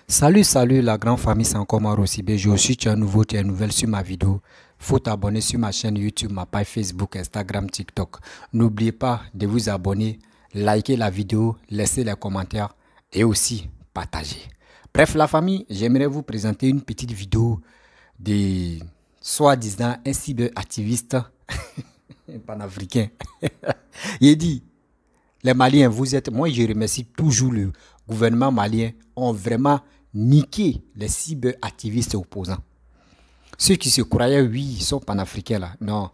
Salut la grande famille, c'est encore moi Rossibé. Je suis tu es nouveau, tu es nouvelle sur ma vidéo. Faut t'abonner sur ma chaîne YouTube, ma page Facebook, Instagram, TikTok. N'oubliez pas de vous abonner, liker la vidéo, laisser les commentaires et aussi partager. Bref, la famille, j'aimerais vous présenter une petite vidéo de soi-disant un cyberactiviste panafricain. Il dit, les Maliens, vous êtes... Moi, je remercie toujours le gouvernement malien ont vraiment niqué les cyberactivistes opposants. Ceux qui se croyaient, oui, ils sont panafricains là. Non.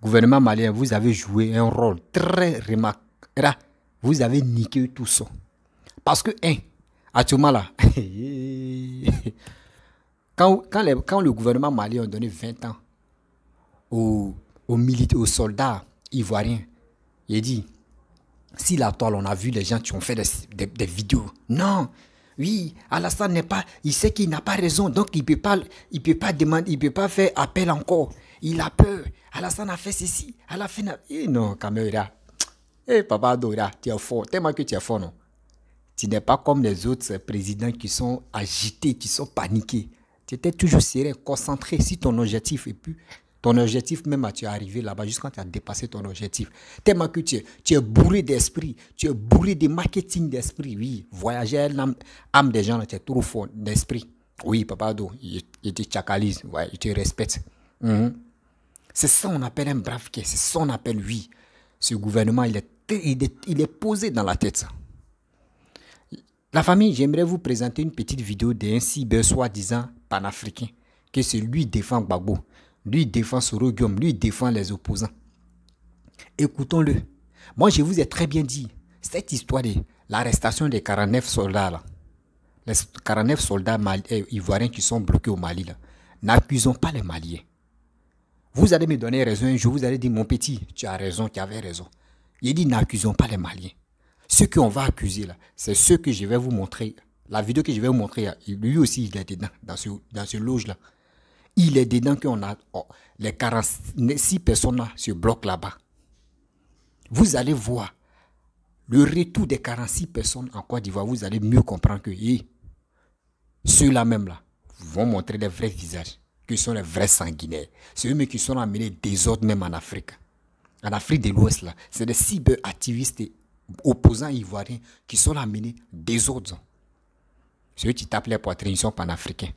Gouvernement malien, vous avez joué un rôle très remarquable. Vous avez niqué tout ça. Parce que, actuellement là, quand le gouvernement malien a donné 20 ans aux soldats ivoiriens, il dit, si la toile, on a vu les gens qui ont fait des vidéos. Non, oui, Alassane n'est pas, il sait qu'il n'a pas raison, donc il peut pas demander, il peut pas faire appel encore. Il a peur. Alassane a fait ceci, elle a fait... non, caméra. Papa Dora, tu es fort, tellement que tu es fort, non. Tu n'es pas comme les autres présidents qui sont agités, qui sont paniqués. Tu étais toujours serré, concentré sur ton objectif et puis... Ton objectif, même, tu es arrivé là-bas jusqu'à quand tu as dépassé ton objectif. Tellement que tu es bourré d'esprit, tu es bourré de marketing d'esprit. Oui, voyager à l'âme des gens, tu es trop fort d'esprit. Oui, Papa Do, il te chakalise, ouais, il te respecte. C'est ça qu'on appelle un brave qui. C'est ça qu'on appelle, oui. Ce gouvernement, il est posé dans la tête. Ça. La famille, j'aimerais vous présenter une petite vidéo d'un cyber soi-disant panafricain, que c'est lui défend Gbagbo. Lui défend Sorogium, lui défend les opposants. Écoutons-le. Moi, je vous ai très bien dit, cette histoire de l'arrestation des 49 soldats, là, les 49 soldats ivoiriens qui sont bloqués au Mali, n'accusons pas les Maliens. Vous allez me donner raison un jour, vous allez dire, mon petit, tu as raison, tu avais raison. Il dit, n'accusons pas les Maliens. Ceux qu'on va accuser, là, c'est ceux que je vais vous montrer. La vidéo que je vais vous montrer, lui aussi, il est dedans, dans ce loge-là. Il est dedans qu'on a les 46 personnes là, se bloquent là-bas. Vous allez voir le retour des 46 personnes en Côte d'Ivoire. Vous allez mieux comprendre que ceux-là même là vont montrer les vrais visages, que sont les vrais sanguinaires. C'est eux qui sont amenés des autres même en Afrique. En Afrique de l'Ouest là, c'est des cyberactivistes opposants ivoiriens qui sont amenés des autres. Ceux qui tapent les poitrines, ils sont panafricains.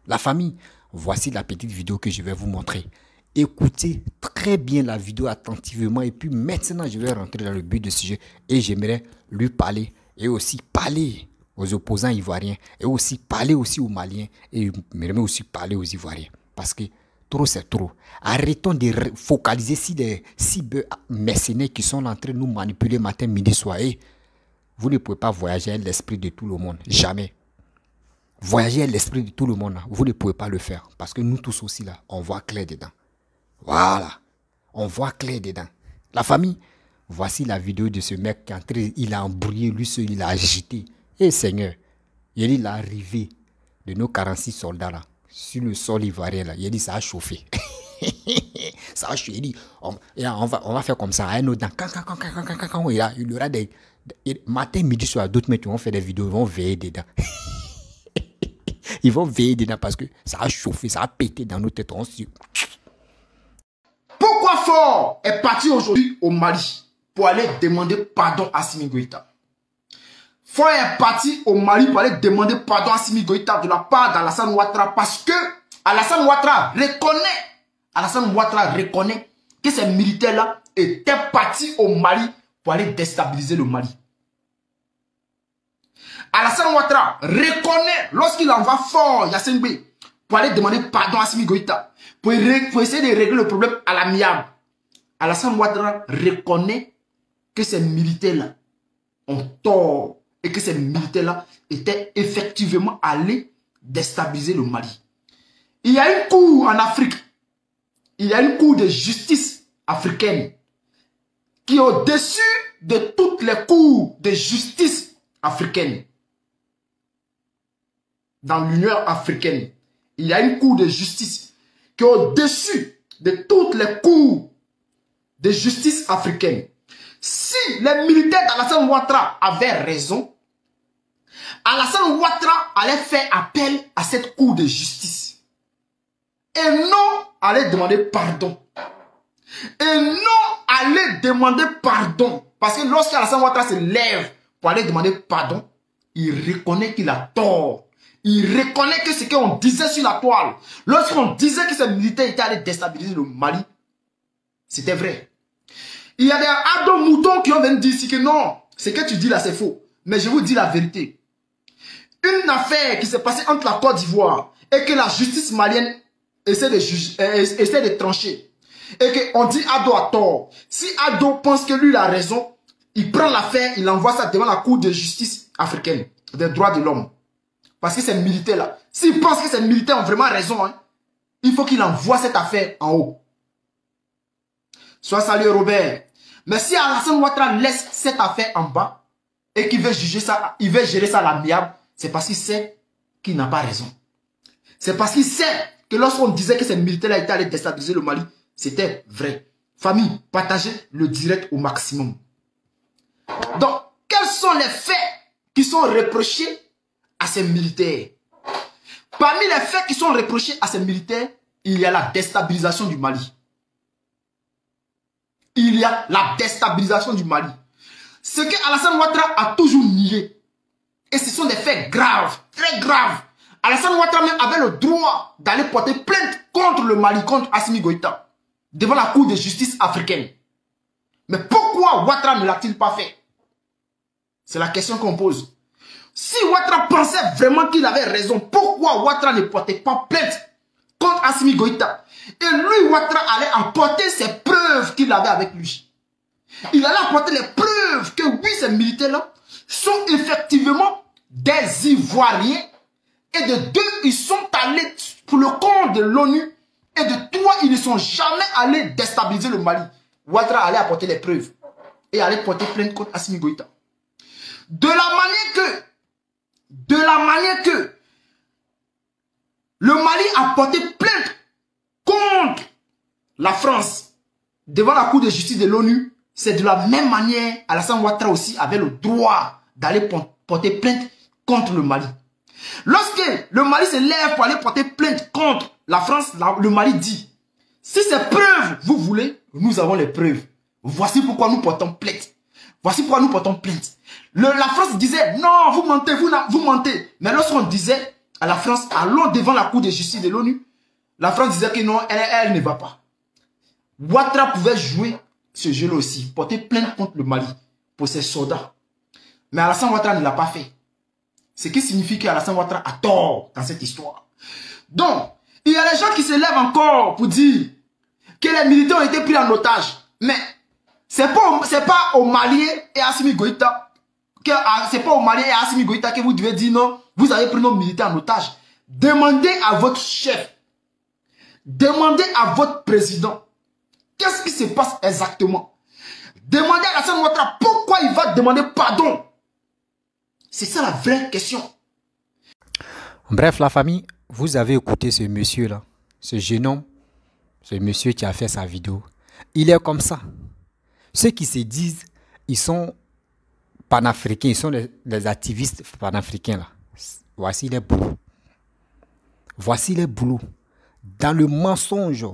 La famille, voici la petite vidéo que je vais vous montrer. Écoutez très bien la vidéo attentivement et puis maintenant je vais rentrer dans le but du sujet et j'aimerais lui parler et aussi parler aux opposants ivoiriens et aussi parler aussi aux Maliens et j'aimerais aussi parler aux Ivoiriens parce que trop c'est trop. Arrêtons de focaliser sur des cyber-mercenaires qui sont en train de nous manipuler matin, midi, soir. Et vous ne pouvez pas voyager à l'esprit de tout le monde, jamais. Voyager à l'esprit de tout le monde, vous ne pouvez pas le faire. Parce que nous tous aussi, là, on voit clair dedans. Voilà. On voit clair dedans. La famille, voici la vidéo de ce mec qui est entré, il a embrouillé, lui seul, il a agité. Et Seigneur, il dit l'arrivée de nos 46 soldats, là, sur le sol ivoirien, là, il dit ça a chauffé. Ça a chauffé. Il dit, on va faire comme ça, un autre dans, il y aura des... Matin, midi, soir, d'autres mecs qui vont faire des vidéos, ils vont veiller dedans. Ils vont veiller dedans parce que ça a chauffé, ça a pété dans nos têtes. Pourquoi Faure est parti aujourd'hui au Mali pour aller demander pardon à Assimi Goïta? Faure est parti au Mali pour aller demander pardon à Assimi Goïta de la part d'Alassane Ouattara parce que Alassane Ouattara reconnaît que ces militaires-là étaient partis au Mali pour aller déstabiliser le Mali. Alassane Ouattara reconnaît lorsqu'il envoie Faure Yassine Bey pour aller demander pardon à Assimi Goïta, pour essayer de régler le problème à l'amiable. Alassane Ouattara reconnaît que ces militaires-là ont tort et que ces militaires-là étaient effectivement allés déstabiliser le Mali. Il y a une cour en Afrique, il y a une cour de justice africaine qui est au-dessus de toutes les cours de justice africaines. Dans l'Union africaine, il y a une cour de justice qui est au-dessus de toutes les cours de justice africaines. Si les militaires d'Alassane Ouattara avaient raison, Alassane Ouattara allait faire appel à cette cour de justice. Et non allait demander pardon. Et non allait demander pardon. Parce que lorsqu'Alassane Ouattara se lève pour aller demander pardon, il reconnaît qu'il a tort. Il reconnaît que ce qu'on disait sur la toile, lorsqu'on disait que ces militaires étaient allés déstabiliser le Mali, c'était vrai. Il y a des ados moutons qui ont venu dire ici que non, ce que tu dis là c'est faux. Mais je vous dis la vérité. Une affaire qui s'est passée entre la Côte d'Ivoire et que la justice malienne essaie de trancher. Et qu'on dit Ado a tort. Si Ado pense que lui il a raison, il prend l'affaire, il envoie ça devant la Cour de justice africaine des droits de l'homme. Parce que ces militaires-là, s'ils pensent que ces militaires ont vraiment raison, hein, il faut qu'il envoie cette affaire en haut. Sois salué, Robert. Mais si Alassane Ouattara laisse cette affaire en bas et qu'il veut juger ça, il veut gérer ça à l'amiable, c'est parce qu'il sait qu'il n'a pas raison. C'est parce qu'il sait que lorsqu'on disait que ces militaires-là étaient allés déstabiliser le Mali, c'était vrai. Famille, partagez le direct au maximum. Donc, quels sont les faits qui sont reprochés à ces militaires? Parmi les faits qui sont reprochés à ces militaires, il y a la déstabilisation du Mali. Il y a la déstabilisation du Mali. Ce que Alassane Ouattara a toujours nié. Et ce sont des faits graves, très graves. Alassane Ouattara même avait le droit d'aller porter plainte contre le Mali, contre Assimi Goïta, devant la Cour de justice africaine. Mais pourquoi Ouattara ne l'a-t-il pas fait? C'est la question qu'on pose. Si Ouattara pensait vraiment qu'il avait raison, pourquoi Ouattara ne portait pas plainte contre Assimi Goïta? Et lui, Ouattara allait apporter ses preuves qu'il avait avec lui. Il allait apporter les preuves que oui, ces militaires-là sont effectivement des Ivoiriens. Et de deux, ils sont allés pour le compte de l'ONU. Et de trois, ils ne sont jamais allés déstabiliser le Mali. Ouattara allait apporter les preuves. Et allait porter plainte contre Assimi Goïta. De la manière que le Mali a porté plainte contre la France devant la Cour de justice de l'ONU, c'est de la même manière Alassane Ouattara aussi avait le droit d'aller porter plainte contre le Mali. Lorsque le Mali se lève pour aller porter plainte contre la France, le Mali dit, si ces preuves vous voulez, nous avons les preuves. Voici pourquoi nous portons plainte. Voici pourquoi nous portons plainte. La France disait, non, vous mentez, vous mentez. Mais lorsqu'on disait à la France, allons devant la Cour de justice de l'ONU, la France disait que non, elle ne va pas. Ouattara pouvait jouer ce jeu-là aussi, porter plainte contre le Mali pour ses soldats. Mais Alassane Ouattara ne l'a pas fait. Ce qui signifie qu'Alassane Ouattara a tort dans cette histoire. Donc, il y a des gens qui se lèvent encore pour dire que les militaires ont été pris en otage. Mais c'est pas aux Maliens et à Assimi Goïta que vous devez dire non, vous avez pris nos militaires en otage. Demandez à votre chef, demandez à votre président, qu'est-ce qui se passe exactement? Demandez à Alassane Ouattara pourquoi il va demander pardon. C'est ça la vraie question. Bref, la famille, vous avez écouté ce monsieur-là, ce jeune homme, ce monsieur qui a fait sa vidéo. Il est comme ça. Ceux qui se disent, ils sont panafricains, ils sont les activistes panafricains là. Voici les boulots. Voici les boulots. Dans le mensonge,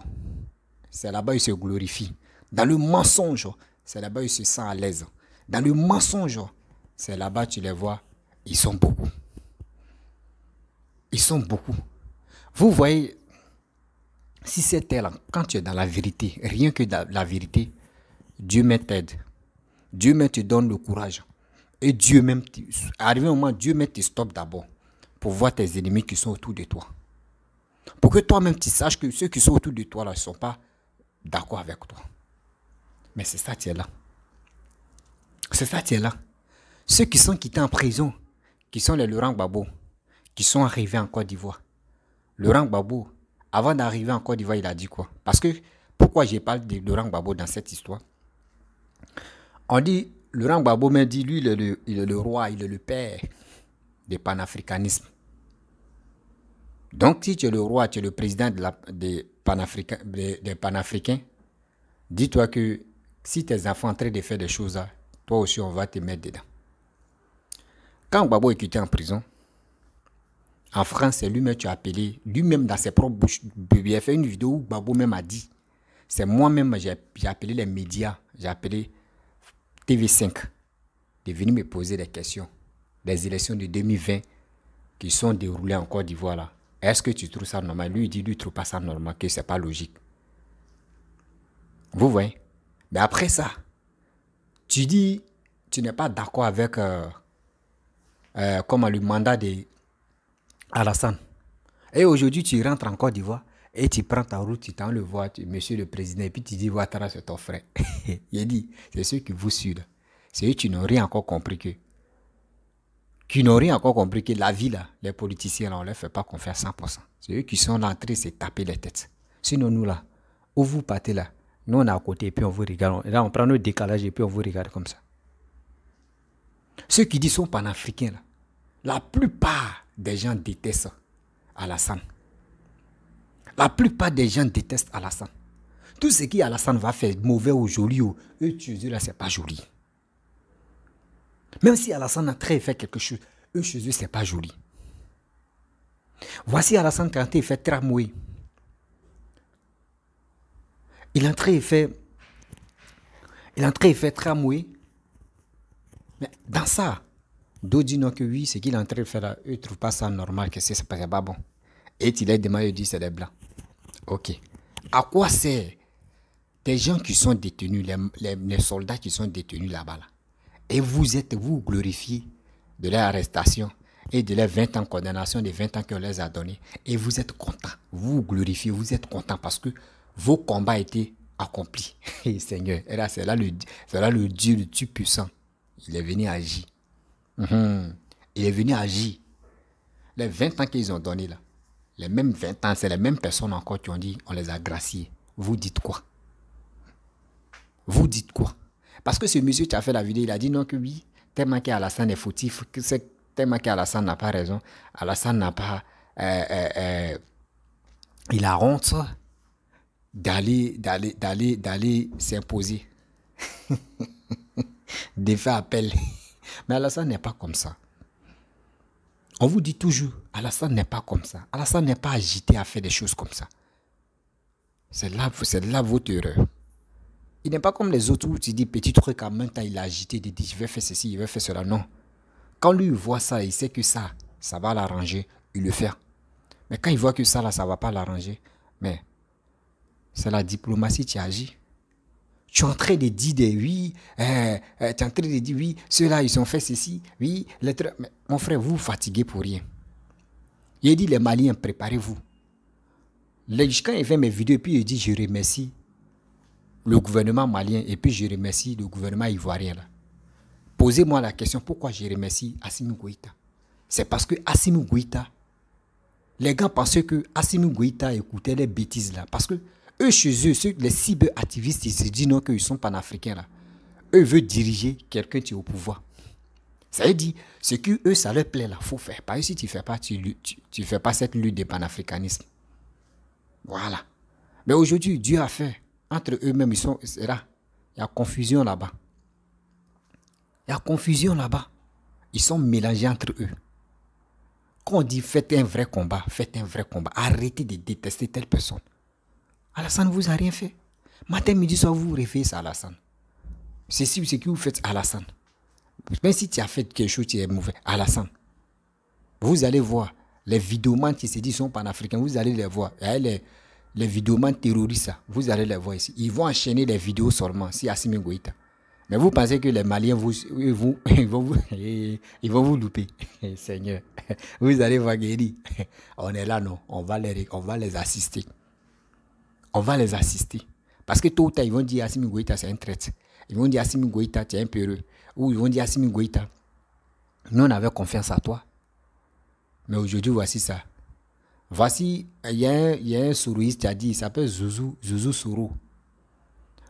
c'est là-bas ils se glorifient. Dans le mensonge, c'est là-bas ils se sentent à l'aise. Dans le mensonge, c'est là-bas tu les vois, ils sont beaucoup. Ils sont beaucoup. Vous voyez, si c'est tel, quand tu es dans la vérité, rien que dans la vérité, Dieu même t'aide. Dieu même te donne le courage. Et Dieu même, arrivé un moment, Dieu même te stoppe d'abord pour voir tes ennemis qui sont autour de toi. Pour que toi-même tu saches que ceux qui sont autour de toi là, ne sont pas d'accord avec toi. Mais c'est ça, tu es là. C'est ça, tu es là. Ceux qui sont quittés en prison, qui sont les Laurent Gbagbo, qui sont arrivés en Côte d'Ivoire. Laurent Gbagbo, avant d'arriver en Côte d'Ivoire, il a dit quoi? Parce que, pourquoi je parle de Laurent Gbagbo dans cette histoire? On dit, Laurent Gbagbo m'a dit, lui, il est le roi, il est le père du panafricanisme. Donc, si tu es le roi, tu es le président des panafricains, dis-toi que si tes enfants sont en train de faire des choses, toi aussi, on va te mettre dedans. Quand Gbagbo est quitté en prison, en France, c'est lui-même qui a appelé, lui-même dans ses propres bouches, il a fait une vidéo où Gbagbo même a dit, c'est moi-même, j'ai appelé les médias, j'ai appelé TV5 de venir me poser des questions. Les élections de 2020 qui sont déroulées en Côte d'Ivoire là. Est-ce que tu trouves ça normal? Lui, il dit, lui, il ne trouve pas ça normal, que ce n'est pas logique. Vous voyez? Mais après ça, tu dis, tu n'es pas d'accord avec le mandat d'Alassane. Et aujourd'hui, tu rentres en Côte d'Ivoire et tu prends ta route, tu t'en le vois, monsieur le président, et puis tu dis, Ouattara, c'est ton frère. Il dit, c'est ceux qui vous suivent. C'est eux qui n'ont rien encore compris que la vie, là, les politiciens, là, on ne leur fait pas confiance à 100%. C'est eux qui sont là en train de se taper les têtes. Sinon, nous, là, où vous partez, là, nous, on est à côté et puis on vous regarde. Là, on prend notre décalage et puis on vous regarde comme ça. Ceux qui disent sont panafricains, là, la plupart des gens détestent Alassane. La plupart des gens détestent Alassane. Tout ce qu'Alassane va faire, mauvais ou joli, eux, tu dis là, c'est pas joli. Même si Alassane a très fait quelque chose, eux, chez eux, c'est pas joli. Voici Alassane quand il fait tramway. Il est en train de faire tramway. Mais dans ça, d'autres disent non que oui, ce qu'il est en train de faire là, eux ne trouvent pas ça normal, que c'est pas bon. Et il a demandé, il dit c'est des blancs. Ok. À quoi sert des gens qui sont détenus, les soldats qui sont détenus là-bas là, et vous glorifiez de leur arrestation et de leurs 20 ans de condamnation, des 20 ans qu'on les a donnés, et vous êtes contents, vous glorifiez, vous êtes contents parce que vos combats étaient accomplis. Et Seigneur, et là, c'est là le Dieu le Dieu puissant. Il est venu agir. Il est venu agir. Les 20 ans qu'ils ont donnés là, les mêmes 20 ans, c'est les mêmes personnes encore qui ont dit on les a graciés. Vous dites quoi? Vous dites quoi? Parce que ce monsieur qui a fait la vidéo, il a dit non que oui, tellement qu'Alassane est fautif, que c'est tellement qu'Alassane n'a pas raison, Alassane n'a pas... il a honte d'aller s'imposer. Des faits appel. Mais Alassane n'est pas comme ça. On vous dit toujours, Alassane n'est pas comme ça. Alassane n'est pas agité à faire des choses comme ça. C'est là votre erreur. Il n'est pas comme les autres où tu dis petit truc en même temps, il a agité, il dit je vais faire ceci, je vais faire cela. Non. Quand lui voit ça, il sait que ça va l'arranger, il le fait. Mais quand il voit que ça, là, ça ne va pas l'arranger, mais c'est la diplomatie qui agit. Tu es en train de dire oui, tu es en train de dire oui, ceux-là, ils ont fait ceci, oui, mais mon frère, vous vous fatiguez pour rien. Il dit les Maliens, préparez-vous. Quand il fait mes vidéos, et puis il dit je remercie le gouvernement malien et puis je remercie le gouvernement ivoirien. Là. Posez-moi la question, pourquoi je remercie Assimi Goïta? C'est parce que Assimi Goïta, les gars pensaient que Assimi Goïta écoutait les bêtises là. Parce que eux, chez eux, les cyber-activistes, ils se disent non qu'ils sont panafricains là. Eux veulent diriger quelqu'un qui est au pouvoir. Ça veut dire, ce que eux, ça leur plaît là, il faut faire. Par exemple, si tu ne fais pas, tu fais pas cette lutte de panafricanisme. Voilà. Mais aujourd'hui, Dieu a fait. Entre eux-mêmes, c'est là. Il y a confusion là-bas. Il y a confusion là-bas. Ils sont mélangés entre eux. Quand on dit faites un vrai combat, faites un vrai combat. Arrêtez de détester telle personne. Alassane ne vous a rien fait. Matin, midi, soir, vous réveillez à Alassane. C'est ce que vous faites à Alassane. Même si tu as fait quelque chose qui est mauvais, Alassane. Vous allez voir les vidéomans qui se disent sont panafricains, vous allez les voir. Les vidéomans terroristes, vous allez les voir ici. Ils vont enchaîner les vidéos seulement, si Assimi Goïta. Mais vous pensez que les Maliens, ils vont vous louper. Seigneur, vous allez voir guérir. On est là, non. On va les assister. On va les assister. Parce que tôt ou tard, ils vont dire Assimi Goïta, c'est un traître. Ils vont dire Assimi Goïta, tu es un peureux. Ou ils vont dire Assimi Goïta, nous on avait confiance à toi. Mais aujourd'hui, voici ça. Voici, il y a un sourouiste qui a dit, il s'appelle Zouzou Sourou.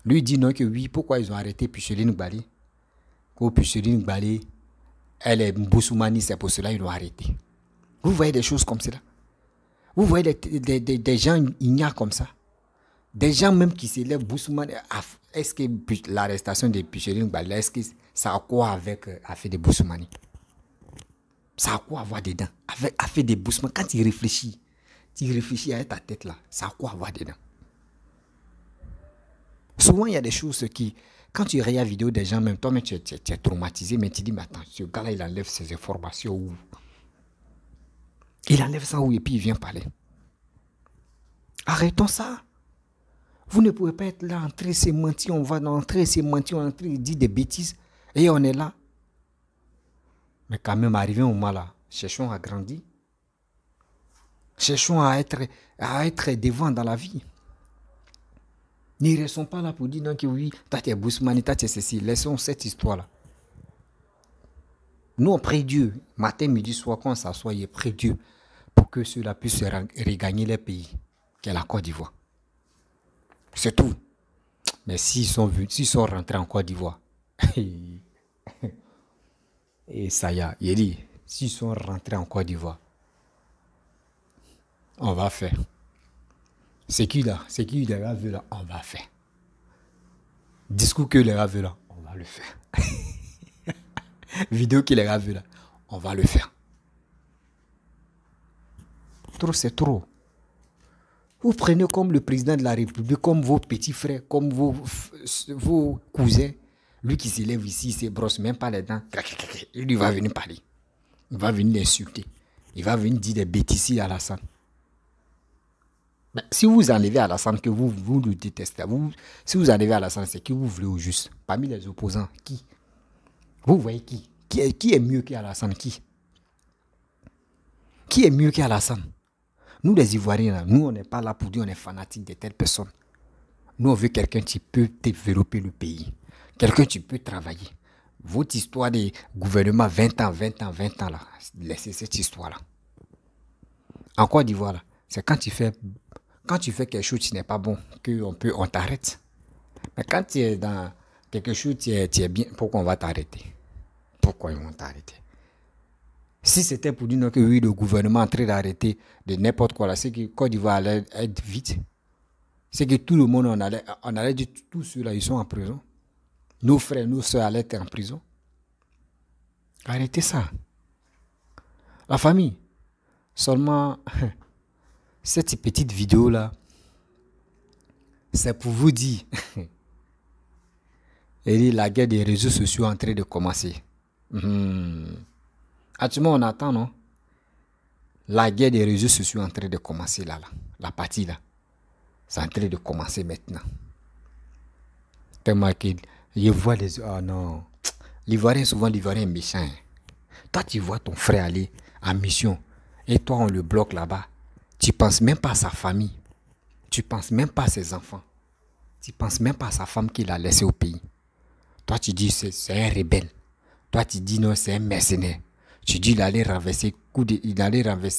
Lui dit non que oui, pourquoi ils ont arrêté Picheline Gbali? Que Picheline Gbali, elle est Mboussoumani, c'est pour cela qu'ils l'ont arrêté. Vous voyez des choses comme cela. Vous voyez des gens ignares comme ça. Des gens même qui s'élèvent Mboussoumani. Est-ce que l'arrestation de Picheline Gbali, est-ce que ça a quoi avec l'affaire de Mboussoumani? Ça a quoi avoir dedans? A fait des boussements. Quand tu réfléchis avec ta tête là, ça a quoi avoir dedans? Souvent, il y a des choses qui, quand tu regardes la vidéo des gens, même toi-même, tu es traumatisé, mais tu dis, mais attends, ce gars-là, il enlève ses informations où? Il enlève ça où et puis il vient parler. Arrêtons ça. Vous ne pouvez pas être là, entrer, c'est mentir, on va entrer, c'est mentir, on entrer, il dit des bêtises, et on est là. Mais quand même, arrivé au moment là, cherchons à grandir. Cherchons à être devant dans la vie. Ne restons pas là pour dire non que oui, toi tu es Bousmani, toi tu es ceci. Laissons cette histoire-là. Nous, on prie Dieu. Matin, midi, soir, quand on s'assoit, il prie Dieu pour que ceux-là puissent regagner les pays, qu'est la Côte d'Ivoire. C'est tout. Mais s'ils sont rentrés en Côte d'Ivoire, et ça y est, il dit, s'ils sont rentrés en Côte d'Ivoire, on va faire. C'est qui les gars veulent là, on va faire. Discours que les gars veulent là, on va le faire. Vidéo que les gars veulent là, on va le faire. Trop, c'est trop. Vous prenez comme le président de la République, comme vos petits frères, comme vos cousins. Lui qui s'élève ici, il se brosse même pas les dents. Il va venir parler. Il va venir l'insulter. Il va venir dire des bêtises à Alassane. Mais si vous enlevez Alassane, que vous le détestez, si vous enlevez Alassane, c'est qui vous voulez au juste? Parmi les opposants, qui? Vous voyez qui? Qui est mieux qu'Alassane? Qui est mieux qu'Alassane? Nous, les Ivoiriens, là, nous, on n'est pas là pour dire on est fanatique de telle personne. Nous, on veut quelqu'un qui peut développer le pays. Quelqu'un qui peut travailler. Votre histoire de gouvernement 20 ans, là, laissez cette histoire-là. En Côte d'Ivoire, là, c'est quand tu fais quelque chose qui n'est pas bon, on t'arrête. Mais quand tu es dans quelque chose, tu es bien, pourquoi on va t'arrêter? Pourquoi ils vont t'arrêter? Si c'était pour dire que oui, le gouvernement est en train d'arrêter de n'importe quoi, là, c'est que Côte d'Ivoire allait être vite. C'est que tout le monde, on allait dire tous ceux-là, ils sont en prison. Nos frères, nos soeurs allaient être en prison. Arrêtez ça. La famille, seulement cette petite vidéo-là, c'est pour vous dire, la guerre des réseaux sociaux est en train de commencer. Actuellement, on attend, non? La guerre des réseaux sociaux est en train de commencer là. La partie là. C'est en train de commencer maintenant. Tellement que je vois les... Oh non. L'Ivoirien, souvent l'Ivoirien est méchant. Toi, tu vois ton frère aller en mission. Et toi, on le bloque là-bas. Tu ne penses même pas à sa famille. Tu ne penses même pas à ses enfants. Tu ne penses même pas à sa femme qu'il a laissée au pays. Toi, tu dis c'est un rebelle. Toi, tu dis non, c'est un mercenaire. Tu dis il allait renverser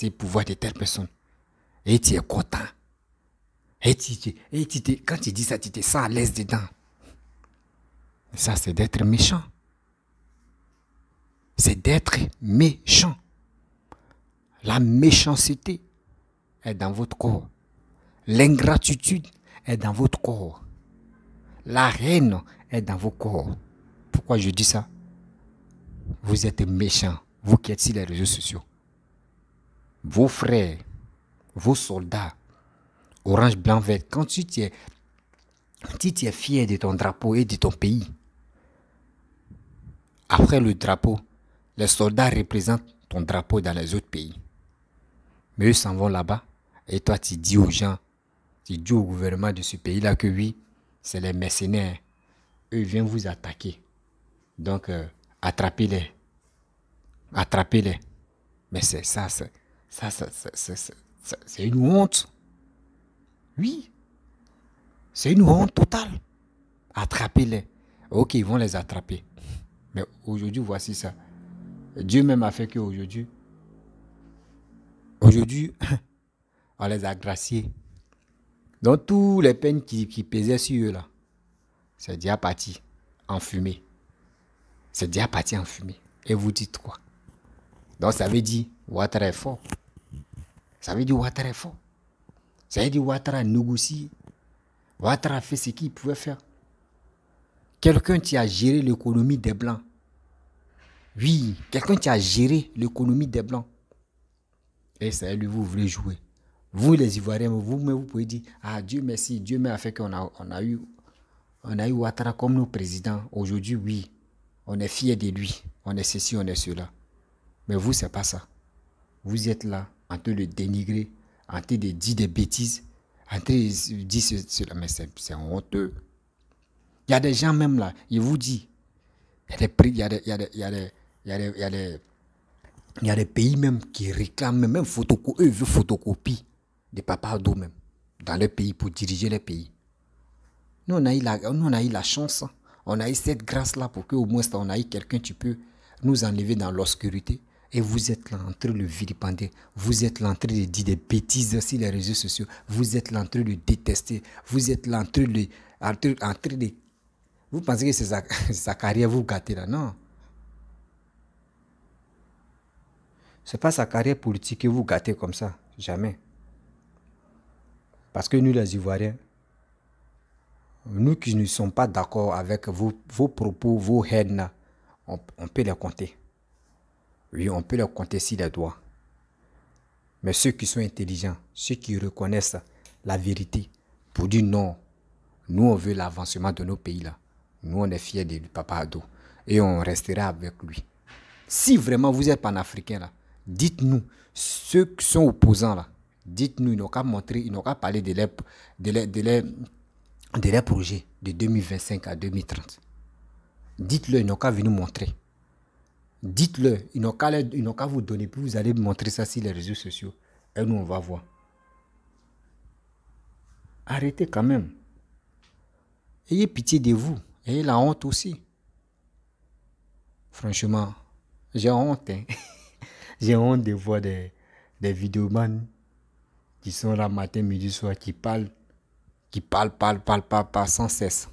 le pouvoir de telle personne. Et tu es content. Et quand tu dis ça, tu te sens à l'aise dedans. Ça, c'est d'être méchant. C'est d'être méchant. La méchanceté est dans votre corps. L'ingratitude est dans votre corps. La haine est dans vos corps. Pourquoi je dis ça? Vous êtes méchants, vous qui êtes sur les réseaux sociaux. Vos frères, vos soldats, orange, blanc, vert, quand tu es fier de ton drapeau et de ton pays, après le drapeau, les soldats représentent ton drapeau dans les autres pays. Mais eux s'en vont là-bas et toi tu dis aux gens, tu dis au gouvernement de ce pays-là que oui, c'est les mercenaires. Eux viennent vous attaquer. Donc, attrapez-les. Attrapez-les. Mais c'est une honte. Oui. C'est une honte totale. Attrapez-les. Ok, ils vont les attraper. Mais aujourd'hui, voici ça. Dieu même a fait qu'aujourd'hui, on les a graciés. Donc, tous les peines qui pesaient sur eux là, c'est déjà parti en fumée. C'est déjà parti en fumée. Et vous dites quoi? Donc ça veut dire Ouattara est fort. Ça veut dire Ouattara est fort. Ça veut dire Ouattara a négocié. Ouattara a fait ce qu'il pouvait faire. Quelqu'un qui a géré l'économie des Blancs. Oui, quelqu'un qui a géré l'économie des Blancs. Et c'est lui, vous voulez jouer. Vous, les Ivoiriens, vous-même, vous pouvez dire, ah, Dieu merci, Dieu m'a fait qu'on a eu Ouattara comme nos présidents. Aujourd'hui, oui, on est fiers de lui. On est ceci, on est cela. Mais vous, c'est pas ça. Vous êtes là, en train de dénigrer, en train de dire des bêtises, en train de dire cela. Mais c'est honteux. Il y a des gens même là, ils vous disent, il y a des pays même qui réclament, même eux veulent photocopie de Papa Ado même, dans leur pays pour diriger les pays. Nous, on a eu la chance, hein. On a eu cette grâce-là pour qu'au moins on a eu quelqu'un qui peut nous enlever dans l'obscurité. Et vous êtes là en train de le vilipender. Vous êtes là en train de dire des bêtises sur les réseaux sociaux. Vous êtes là en train de détester. Vous êtes là en train de... Vous pensez que c'est sa carrière, vous gâtez là. Non. Ce n'est pas sa carrière politique que vous gâtez comme ça. Jamais. Parce que nous, les Ivoiriens, nous qui ne sommes pas d'accord avec vos propos, vos haines, on peut les compter. Oui, on peut les compter sur les doigts. Mais ceux qui sont intelligents, ceux qui reconnaissent la vérité, pour dire non, nous on veut l'avancement de nos pays là. Nous on est fiers de Papa Ado et on restera avec lui. Si vraiment vous êtes panafricain là, dites-nous, ceux qui sont opposants là, dites-nous, ils n'ont qu'à montrer, ils n'ont qu'à parler de leurs projets de 2025 à 2030. Dites-le, ils n'ont qu'à venir montrer. Dites-le, ils n'ont qu'à vous donner, puis vous allez montrer ça sur les réseaux sociaux. Et nous, on va voir. Arrêtez quand même. Ayez pitié de vous. Ayez la honte aussi. Franchement, j'ai honte. Hein. J'ai honte de voir des vidéomans qui sont là matin, midi, soir, qui parlent sans cesse.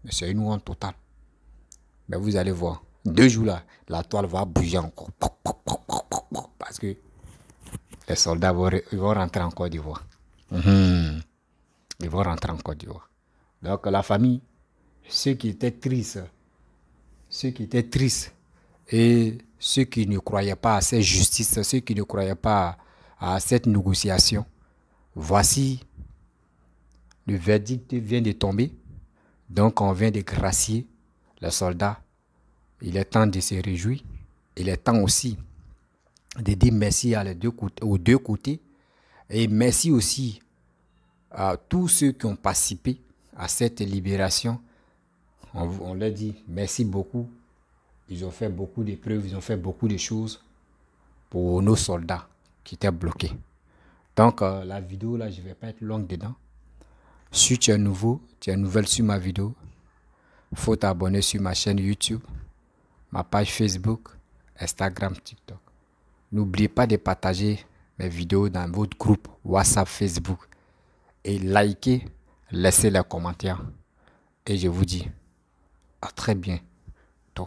Mais c'est une honte totale. Mais vous allez voir. 2 jours là, la toile va bouger encore. Parce que les soldats vont rentrer en Côte d'Ivoire. Ils vont rentrer en Côte d'Ivoire. Donc la famille, ceux qui étaient tristes et ceux qui ne croyaient pas à cette justice, ceux qui ne croyaient pas à cette négociation, voici, le verdict vient de tomber. Donc on vient de gracier les soldats. Il est temps de se réjouir. Il est temps aussi de dire merci aux deux côtés. Et merci aussi à tous ceux qui ont participé à cette libération. On leur dit merci beaucoup. Ils ont fait beaucoup de preuves, ils ont fait beaucoup de choses pour nos soldats qui étaient bloqués. Donc la vidéo là, je ne vais pas être longue dedans. Si tu es nouveau, tu es nouvelle sur ma vidéo, il faut t'abonner sur ma chaîne YouTube, ma page Facebook, Instagram, TikTok. N'oubliez pas de partager mes vidéos dans votre groupe WhatsApp, Facebook. Et likez, laissez les commentaires. Et je vous dis à très bientôt.